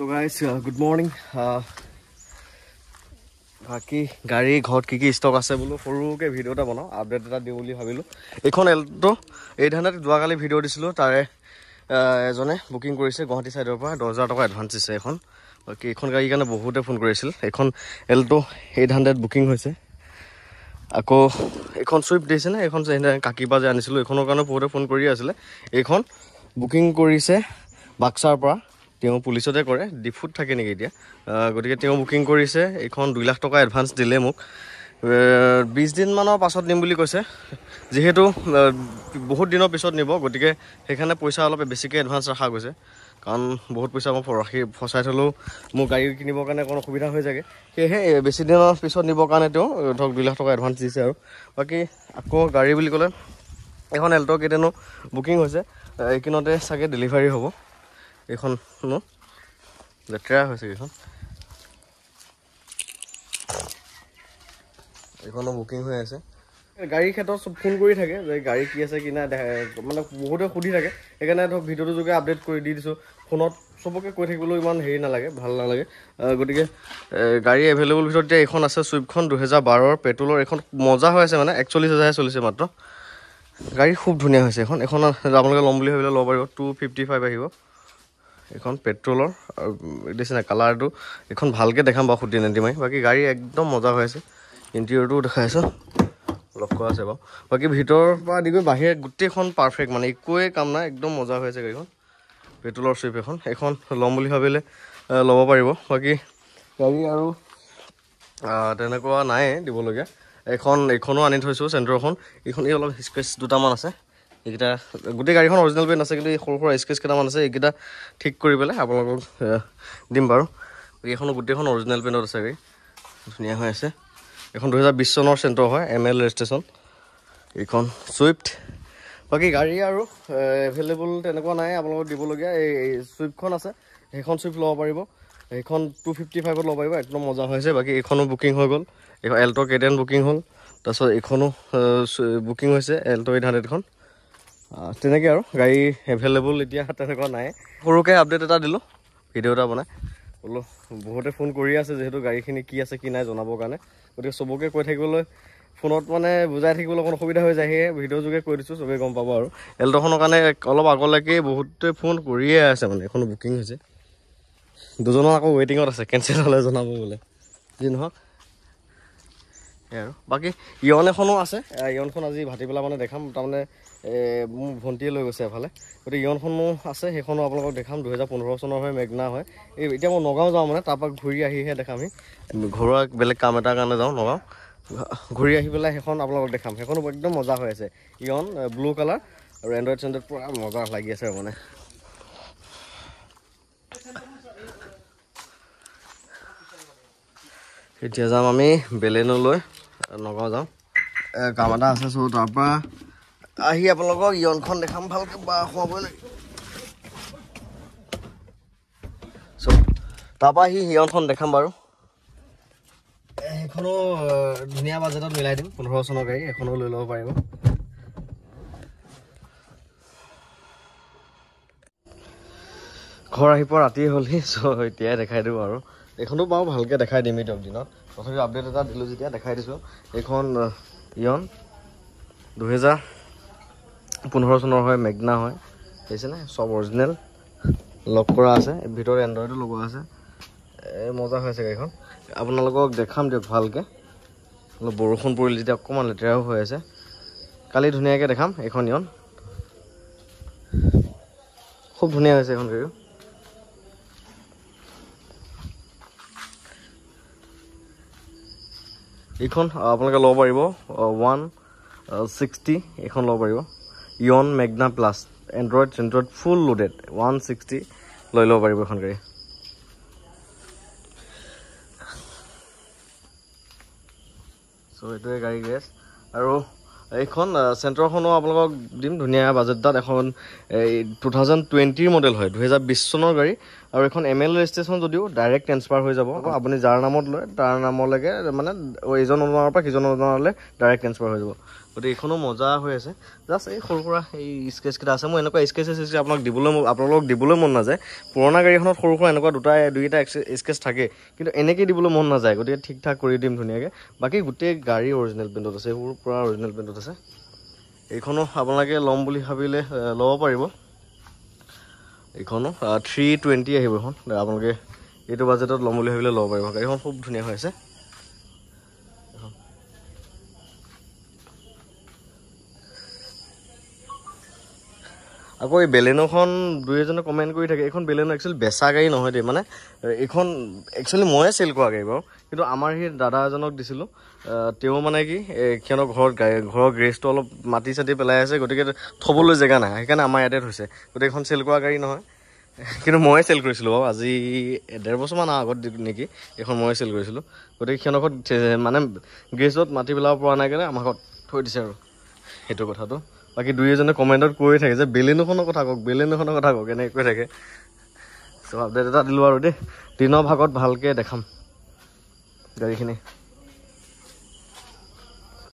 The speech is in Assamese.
So guys, good morning. বাকি গাড়ী ঘৰত কি ষ্টক আছে বোলো সৰুকে ভিডিও এটা বনাও আপডেট এটা দিও বুলি ভাবিলো এখন এল্টো 800 যোৱাকালি ভিডিও দিছিলো তাৰে এজনে বুকিং কৰিছে গুৱাহাটী সাইডৰ পৰা 10000 টকা এডভান্স দিছে এখন বাকি এখন গাড়ী কাৰণে বহুতে ফোন কৰিছিল এখন এল্টো 800 বুকিং হৈছে আকৌ এখন সুইফট দিছে না এখন কাকিবা যে আনিছিলো এখনৰ কাৰণে বহুতে ফোন কৰি আছিল এখন বুকিং কৰিছে বাক্সাৰ পৰা তেওঁ পুলিচতে কৰে ডিফুট থাকে নেকি এতিয়া গতিকে তেওঁ বুকিং কৰিছে এখন 2 লাখ টকা এডভান্স দিলে মোক 20 দিন মানৰ পাছত নিম বুলি কৈছে যেহেতু বহুত দিনৰ পিছত নিব গতিকে সেইখানে পইচা অলপ বেছিকে এডভান্স ৰাখা গৈছে কাৰণ বহুত পইচা মই ফসাই থলো মোৰ গাড়ী কিনিবৰ কাৰণে কোনো সুবিধা হৈ যাগে সেহে বেছি দিনৰ পিছত নিবৰ কাৰণে তেওঁ ধক 2 লাখ টকা এডভান্স দিছে আৰু বাকি আকৌ গাড়ী বুলি ক'লে এখন এল্টো কেটেনো বুকিং হৈছে এইকিনতে সাগে ডেলিভাৰি হ'ব এখন নো লেটৰা হৈছে এখনো বুকিং হৈ আছে গাড়ী ক্ষেত্ৰত সব ফোন কৰি থাকে যে গাড়ী কি আছে কি না মানে বহুতে সুধি থাকে এখানে ধক ভিডিওটো যোগে আপডেট কৰি দি দিছো ফোনত সবকে কৈ থাকিবলৈ ইমান হেৰি নালাগে ভাল নালাগে গতিকে গাড়ী এভেইলেবল ভিতৰত যে এখন আছে সুইফটখন 2012 ৰ পেট্ৰলৰ এখন মজা হৈ আছে মানে 41000 চলিছে মাত্ৰ গাড়ী খুব ধুনীয়া হৈছে এখন আপোনালোকে লম বুলি ভাবিলে লব পাৰিব 255 আহিব এখন পেট্ৰলৰ দিছনা কালাৰটো এখন ভালকে দেখাম বা খুটি নেদি মই বাকি গাড়ী একদম মজা হৈ আছে ইন্টেৰিয়ৰটো দেখাইছো লক কৰা আছে বাকি ভিতৰ পৰা দিগৈ বাহিৰ গুটেখন পাৰফেক্ট মানে একোৱে কাম নাই একদম মজা হৈ আছে গাড়ীখন পেট্ৰলৰ সুইফট এখন লম বুলি ভাবিলে লব পাৰিব বাকি গাড়ী আৰু তেনেকুৱা নাই দিবলগীয়া এখনো আনি থৈছো চেন্টাৰখন এখন এই অলপ স্ক্ৰেচ দুটামান আছে এইকিটা গুটে গাড়ীখন অৰিজিনাল পেন আছে কিন্তু সৰু সৰু স্কেচ কেটামান আছে এইকিটা ঠিক কৰি পেলাই আপোনালোকক দিম বাৰু এইখন গুটেখন অৰিজিনাল পেনত আছে গাড়ী ধুনীয়া হৈ আছে এখন 2020 চনৰ চেন্টাৰ হয় এমএল ৰেজিষ্ট্ৰেচন এইখন সুইফট বাকি গাড়ী আৰু এভেইলেবল তেনেকুৱা নাই আপোনালোকক দিবলগীয়া এই সুইফটখন আছে সেইখন সুইফট ল'ব পাৰিব এইখন 255 ত ল'ব পাৰিব একদম মজা হৈছে বাকি এইখনো বুকিং হৈ গ'ল এই এল্টো কেটেন বুকিং হ'ল তাৰছত এইখনো বুকিং হৈছে এল্টো 800 খন তেনেকৈ আৰু গাড়ী এভেইলেবল এতিয়া তেনেকুৱা নাই সৰুকে আপডেট এটা দিলো ভিডিও এটা বনাই বোলো বহুতে ফোন কৰি আছে যেহেতু গাড়ীখিনি কি আছে কি নাই জনাবৰ কাৰণে গতিকে সবকে কৈ থাকিবলৈ ফোনত মানে বুজাই থাকিবলৈ কোনো সুবিধা হৈ যায় সেই ভিডিও যোগে কৈ দিছো সবে গম পাব আৰু এল্টোখনৰ কাৰণে অলপ আগলৈকে বহুতে ফোন কৰিয়ে আছে মানে এখন বুকিং হৈছে দুজনৰ আকৌ ৱেটিঙত আছে কেনসেল হলে জনাব বোলে যি নহওক আৰু বাকি ইয়ন এখনো আছে ইয়নখন আজি ভাটিবেলা মানে দেখাম তাৰমানে মোৰ ভন্টিয়ে লৈ গৈছে এফালে গতিকে ইয়নখনো আছে সেইখনো আপোনালোকক দেখাম 2015 চনৰ হয় মেগনা হয় এতিয়া মই নগাঁও যাওঁ মানে তাৰপৰা ঘূৰি আহিহে দেখামি ঘৰুৱা বেলেগ কাম এটাৰ কাৰণে যাওঁ নগাঁও ঘূৰি আহি পেলাই সেইখন আপোনালোকক দেখাম সেইখনো একদম মজা হৈ আছে ইয়ন ব্লু কালাৰ আৰু এণ্ড্ৰইড চেণ্ড্ৰইড পুৰা মজা লাগি আছে মানে এতিয়া যাম আমি বেলেনলৈ নগাঁও যাম কাম এটা আছে চ' তাৰপৰা আহি আপোনালোকক ইয়নখন দেখাম ভালকৈ বা সোমাবই লাগে চ' তাৰপৰা আহি ইয়নখন দেখাম বাৰু সেইখনো ধুনীয়া বাজেটত মিলাই দিম 15 চনৰ গাড়ী এখনো লৈ ল'ব পাৰিব ঘৰ আহি পোৱা ৰাতি হ'লহি চ' এতিয়াই দেখাই দিওঁ আৰু এইখনো বাৰু ভালকৈ দেখাই দিম দিয়ক দিনত তথাপি আপডেট এটা দিলোঁ যেতিয়া দেখাই দিছোঁ এইখন ইয়ন 2015 চনৰ হয় মেগনা হয় দেখিছেনে সব অৰিজিনেল লক কৰা আছে ভিতৰত এণ্ড্ৰইডো লগোৱা আছে মজা হৈছে গাড়ীখন আপোনালোকক দেখাম দিয়ক ভালকৈ অলপ বৰষুণ পৰিল যেতিয়া অকণমান লেতেৰাও হৈ আছে কালি ধুনীয়াকৈ দেখাম এইখন ইয়ন খুব ধুনীয়া হৈছে এখন গাড়ী এইখন আপোনালোকে ল'ব পাৰিব 160 এইখন ল'ব পাৰিব ইয়ন মেগনা প্লাছ এণ্ড্ৰইড ফুল লোডেড 160 লৈ ল'ব পাৰিব এখন গাড়ী চ' এইটোৱে গাড়ী গেছ আৰু এইখন চেণ্টাৰখনো আপোনালোকক দিম ধুনীয়া বাজেটত এখন 2020 মডেল হয় 2020 চনৰ গাড়ী আৰু এখন এমএল ৰেজিষ্ট্ৰেচন যদিও ডাইৰেক্ট ট্ৰান্সফাৰ হৈ যাব আপুনি যাৰ নামত লয় তাৰ নামলৈকে মানে এইজন ওনাৰৰ পৰা সিজন ওনাৰলৈ ডাইৰেক্ট ট্ৰান্সফাৰ হৈ যাব গতিকে এইখনো মজা হৈ আছে জাষ্ট এই সৰু সুৰা এই স্কেচকেইটা আছে মই এনেকুৱা স্কেচেছ আপোনালোকক দিবলৈ মন নাযায় পুৰণা গাড়ীখনত সৰু সুৰা এনেকুৱা দুইটা স্কেচ থাকে কিন্তু এনেকৈ দিবলৈ মন নাযায় গতিকে ঠিক ঠাক কৰি দিম ধুনীয়াকৈ বাকী গোটেই গাড়ী অৰিজিনেল পেইণ্টত আছে এইবোৰ পূৰা অৰিজিনেল পেইণ্টত আছে এইখনো আপোনালোকে ল'ম বুলি ভাবিলে ল'ব পাৰিব এইখনো 320 আহিব এখন আপোনালোকে এইটো বাজেটত ল'ম বুলি ভাবিলে ল'ব পাৰিব গাড়ীখন খুব ধুনীয়া হৈ আছে আকৌ এই বেলেনোখন দুই এজনে কমেণ্ট কৰি থাকে এইখন বেলেনো একচুৱেলি বেচা গাড়ী নহয় দেই মানে এইখন একচুৱেলি ময়ে চেল কৰা গাড়ী বাৰু কিন্তু আমাৰ সেই দাদা এজনক দিছিলোঁ তেওঁ মানে কি সিহঁতৰ ঘৰৰ গেৰেজটো অলপ মাটি চাটি পেলাই আছে গতিকে থ'বলৈ জেগা নাই সেইকাৰণে আমাৰ ইয়াতে থৈছে গতিকে এইখন চেল কৰা গাড়ী নহয় কিন্তু ময়ে চেল কৰিছিলোঁ বাৰু আজি 1.5 বছৰমান আগত নেকি এইখন ময়ে চেল কৰিছিলোঁ গতিকে সিহঁতৰ ঘৰত মানে গেৰেজত মাটি পেলাব পৰা নাই কাৰণে আমাৰ ঘৰত থৈ দিছে আৰু সেইটো কথাটো বাকী দুই এজনে কমেণ্টত কৈ থাকে যে বেলেনোখনৰ কথা কওক এনেকৈ কৈ থাকে চ' আপডেট এটা দিলোঁ আৰু দেই দিনৰ ভাগত ভালকৈ দেখাম গাড়ীখিনি